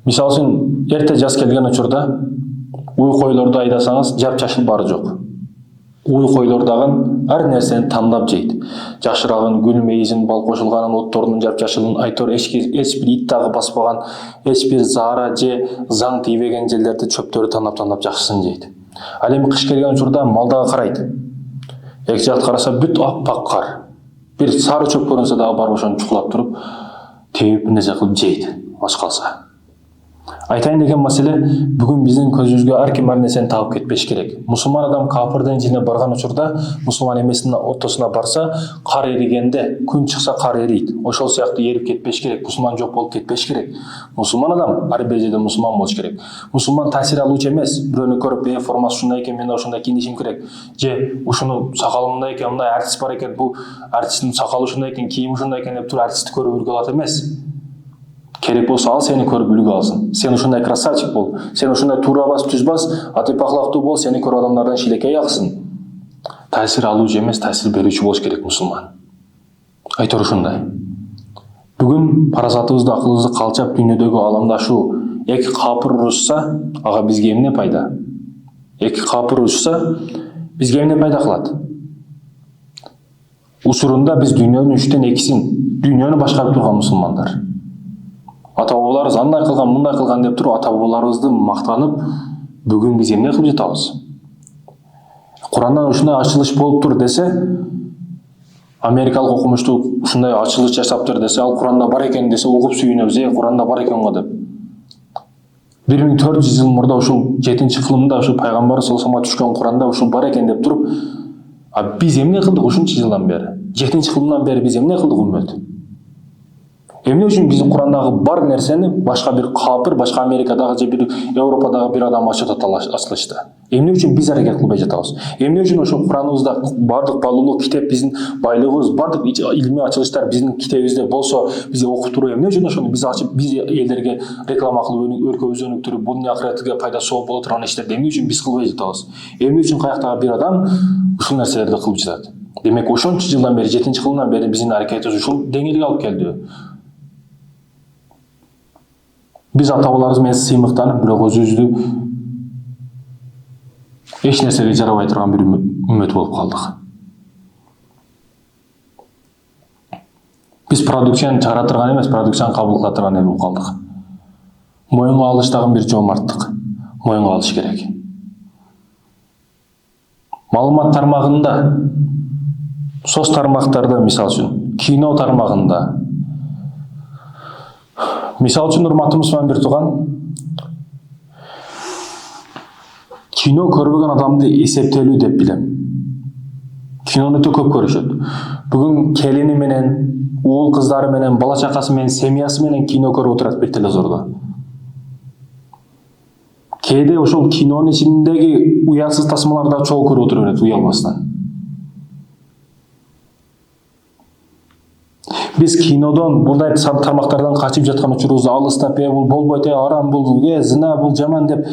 Мисалы үчүн эрте жаз келген учурда уй койлорду айдасаңыз жапжашыл бары жок. Уй койлор дагы ар нерсени тандап жейт. Жашырагын, гүл мейизин, бал кошулганын, отторунун жапжашылын, айтор эч бир ит дагы баспаган, эч бир заара же заң тийбеген жерлерди, чөптөрдү тандап жакшысын жейт. Ал эми кыш келген учурда мал дагы карайт. Эки жакты караса бүт аппак кар. Бир сары чөп көрүнсө дагы барып ошону чукулап туруп, тебип нерсе кылып жейт, аш калса. Айтайын деген маселе, бүгүн биздин көзүбүзгө ар ким ар нерсени таап кетпеш керек. Мусулман адам кафирдин жине барган учурда, мусулман эмесинин ортосуна барса, кар эригенде, күн чыкса кар эрийт. Ошол сыяктуу эрип кетпеш керек, мусулман жок болуп кетпеш керек. Мусулман адам ар бир жерде мусулман болуш керек. Мусулман таасир алуучу эмес, бирөөнү көрүп, формасы ушундай экен, мен ошондой кийинишим керек. Же ушуну сакалы мындай экен, мындай артист бар экен, бул артисттин сакалы ушундай экен, кийими ушундай экен деп туруп артистти көрүп үлгү алат эмес. Керек болса ал сени көрүп үлгү алсын. Сен ушундай красавчик бол, сен ушундай туура бас, түз бас, атып ахлактуу бол, сени көрүп адамдардан шилекей алсын. Таасир алуучу эмес, таасир берүүчү болуш керек мусулман. Айтор ушундай. Бүгүн парасатыбызды, акылыбызды калчап дүйнөдөгү аламдашуу, эки капыр урушса, ага бизге эмне пайда? Эки капыр урушса, бизге эмне пайда кылат? Учурунда биз дүйнөнүн 3/2-син, дүйнөнү башкарып турган мусулмандар. Ата-бабаларыбыз андай кылган, мындай кылган деп туруп ата-бабаларыбызды мактанып, бүгүн биз эмне кылып жатабыз? Курандан ушундай ачылыш болуп тур десе, америкалык окумуштуу ушундай ачылыш жасаптыр десе, ал Куранда бар экен десе, угуп сүйүнөбүз, Куранда бар экен го деп. 1400 жыл мурда ушул 7-кылымда ушул пайгамбар саллаллаху алейхи түшкөн Куранда ушул бар экен деп туруп, биз эмне кылдык ушунча жылдан бери? 7-кылымдан бери биз эмне кылдык үммөт? Эмне үчүн биздин Курандагы бар нерсени башка бир капыр, башка Америкадагы же бир Европадагы бир адам ачылышты? Эмне үчүн биз аракет кылбай жатабыз? Эмне үчүн ошол Кураныбызда бардык балуулук китеп, биздин байлыгыбыз, бардык илмий ачылыштар биздин китебибизде болсо, бизге окуп туруп, эмне үчүн ошону биз ачып, биз элдерге реклама кылып, өлкөбүздү өнүктүрүп, бунун акыретиге пайдасы боло турган иштерди эмне үчүн биз кылбай жатабыз? Эмне үчүн каяктагы бир адам ушул нерселерди кылып жатат? Демек, ошончо жылдан бери, 7-кылымдан бери биздин аракетибиз ушул деңгээлге алып келди. Biz ата-бабаларыбыз менен сыймыктанып, бирок өзүбүздү эч нерсеге жарабай турган бир үммөт болуп калдык. Биз продукцияны чыгара турган эмес, продукцияны кабыл кыла турган болуп калдык. Моюнга алыш дагы бир жоомарттык. Моюнга алыш керек. Маалымат тармагында, соц тармактарда, мисалы үчүн, кино тармагында, мисалы үчүн, урматтуу мусулман бир тууган, кино көрбөгөн адамды эсептелүү деп билем. Кинону өтө көп көрүшөт. Бүгүн келини менен, уул кыздары менен, бала чакасы менен, семьясы менен кино көрүп отурат бир телевизордо. Кээде ошол кинонун ичиндеги уятсыз тасмаларды чогуу көрүп отура берет, уялбастан. Biz кинодон, мындай тармактардан качып жаткан учурубузда алыстап, бул болбойт, арам, бул зина, бул жаман деп,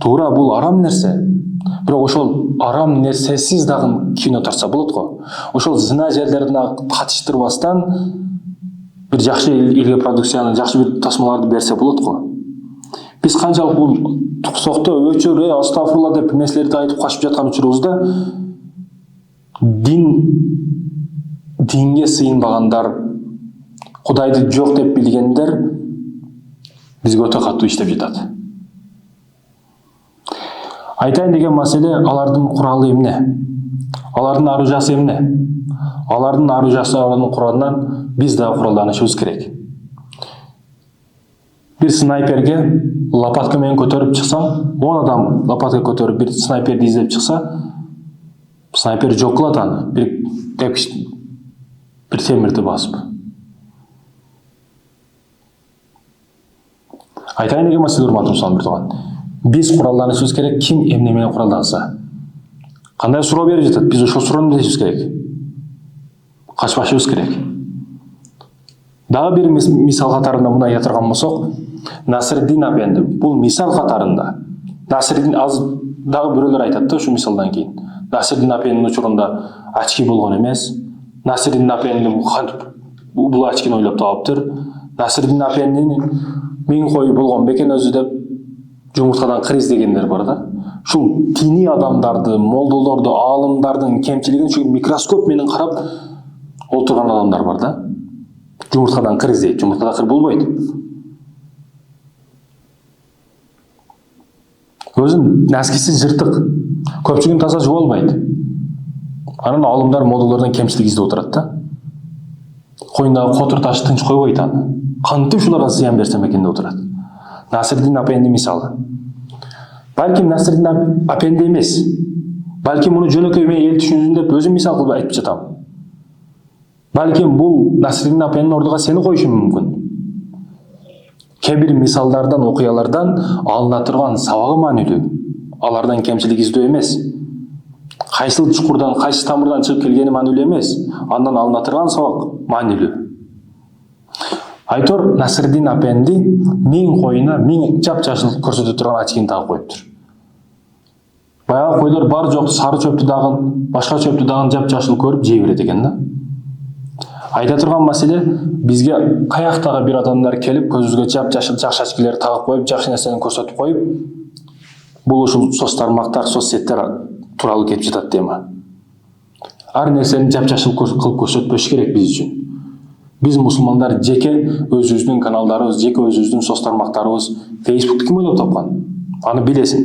туура, бул арам нерсе. Бирок ошол арам нерсесиз дагы кино тарса болот го. Ошол зина жерлерине катыштырбастан бир жакшы элге продукцияны, жакшы бир тасмаларды берсе болот го. Биз канчалык бул туксокто өчөр, астафурла деп нерселерди айтып качып жаткан учурубузда динге сыйынбагандар, Кудайды жок деп билгендер бизге өтө катуу иштеп жатат. Айтайын деген маселе, алардын куралы эмне? Алардын аружасы эмне? Алардын аружасы, алардын куралынан биз да куралданышыбыз керек. Бир снайперге лопатка менен көтөрүп чыксаң, 10 адам лопатка көтөрүп бир снайперди издеп чыкса, снайпер жок кылат аны, бир темирди басып. Айтайын деген маселе, урматтуу мусулман бир тууган. Биз куралданышыбыз керек, ким эмне менен куралданса. Кандай суроо берип жатат, биз ошол суроону билишибиз керек. Качпашыбыз керек. Дагы бир мисал катарында мына айтырган болсок, Насырдин апенди, бул мисал катарында. Насырдин аз дагы бирөөлөр айтат да ушу мисалдан кийин. Насырдин апенин учурунда ачки болгон эмес. Насырдин апенди бул ачкини ойлоп таапtır. Насырдин апенин миң кою болгон бекен өзү деп жумурткадан кыр издегендер бар да. Ушул диний адамдарды, молдолорду, аалымдардын кемчилигин ушу микроскоп менен карап олтурган адамдар бар да. Жумурткадан кыр издейт, жумурткада кыр болбойт. Өзүн наскиси жыртык, көпчүгүн таза жуа албайт. Анан аалымдар, молдолордон кемчилик издеп отурат да. Коюндагы котур таш тынч койбойт аны. Кантип ушуларга зыян берсем экен деп отурат. Насирдин Апенди мисалы. Балким Насирдин Апенди эмес. Балким муну жөнөкөй мен эл түшүнсүн деп өзүм мисал кылып айтып жатам. Балким бул Насирдин Апендинин ордуга сени коюшу мүмкүн. Кээ бир мисалдардан, окуялардан алына турган сабагы маанилүү. Алардан кемчилик издөө эмес. Кайсыл чукурдан, кайсы тамырдан чыгып келгени маанилүү эмес. Андан алына турган сабак маанилүү. Айтор Насирдин Апенди миң коюна миң жап-жашыл көрсөтө турган очкини тагып коюптур. Баягы койлор бар жок сары чөптү дагы, башка чөптү дагы жап-жашыл көрүп жей берет экен да. Айта турган маселе, бизге каяктагы бир адамдар келип көзүбүзгө жап-жашыл жакшы очкилер тагып коюп, жакшы нерсени көрсөтүп коюп, бул ушул соц тармактар, соцсеттер тууралуу кеп жатат тема. Ар нерсени жап-жашыл кылып көрсөтпөш керек биз үчүн. Биз мусулмандар жеке өзүбүздүн каналдарыбыз, жеке өзүбүздүн соц тармактарыбыз, Facebook'tu ким ойлоп тапкан? Аны билесиң.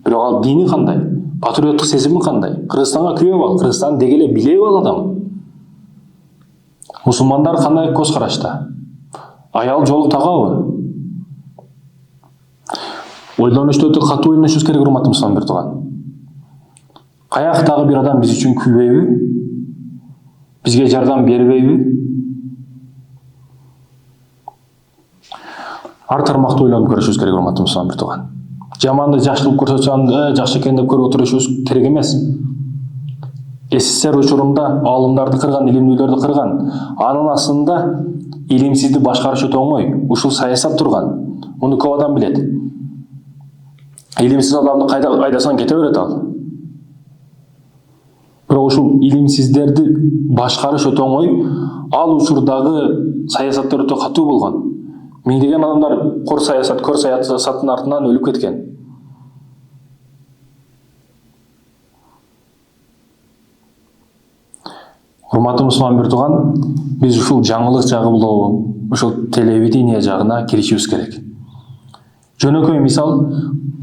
Бирок ал дини кандай? Патриоттук сезими кандай? Кыргызстанга күйөп ал, Кыргызстан деги эле билеби ал адам. Мусулмандар кандай көз карашта? Аял жолу тагабы? Ойлонушту өтө катуу ойлонушубуз керек, урматтуу мусулман бир тууган. Каяктагы бир адам биз үчүн күйбөйбү? Бизге жардам бербейби? Ар тармакта ойлонуп көрүшүбүз керек, урматтуу мусулман бир тууган. Жаманды жакшы кылып көрсөтсөң, жакшы экен деп көрүп отурушубуз керек эмес. СССР учурунда аалымдарды кырган, илимдүүлөрдү кырган. Анын астында илимсизди башкарыш өтө оңой. Ушул саясат турган. Муну көп адам билет. Илимсиз адамды айдасаң кете берет ал. Бирок ушул илимсиздерди башкарыш өтө оңой. Ал учурдагы саясаттар өтө катуу болгон. Миңдеген адамдар көр саясаттын артынан өлүп кеткен. Урматтуу мусулман бир тууган, биз ушул жаңылык жагылуу, ушул телевидение жагына киришибиз керек. Жөнөкөй мисал,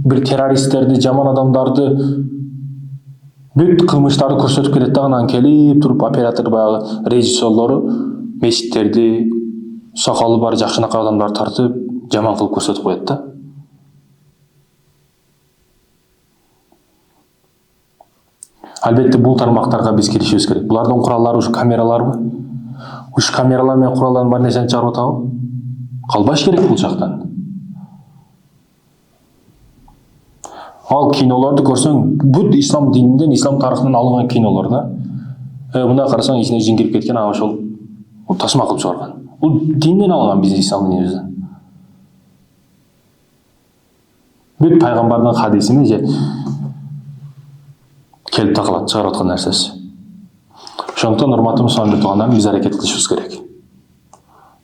бир террористтерди, жаман адамдарды бүт кылмыштарды көрсөтүп келет да, анан келип туруп оператор баягы режиссерлору мечиттерди, сакалы бар жакшынакай адамдарды тартып, жаман кылып көрсөтүп коет да. Албетте бул тармактарга биз киришибиз керек. Булардын кураллары ушу камераларбы? Ушу камералар менен куралдан бар нерсени чыгарып атабы? Калбаш керек бул жактан. Ал кинолорду көрсөң, бүт ислам дининен, ислам тарыхынан алынган кинолор да. Мына карасаң ичине жин кирип кеткен, ага ошол тасма кылып чыгарган. Бул динден алынган биздин ислам динибизден. Бүт пайгамбардын хадисине же келип такылат, чыгарып аткан нерсеси. Ошондуктан урматтуу мусулман бир туугандар, биз аракет кылышыбыз керек.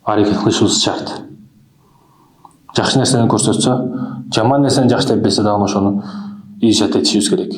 Аракет кылышыбыз шарт. Жакшы нерсени көрсөтсө, жаман нерсени жакшы деп билсе дагы ошону изжат этишибиз керек.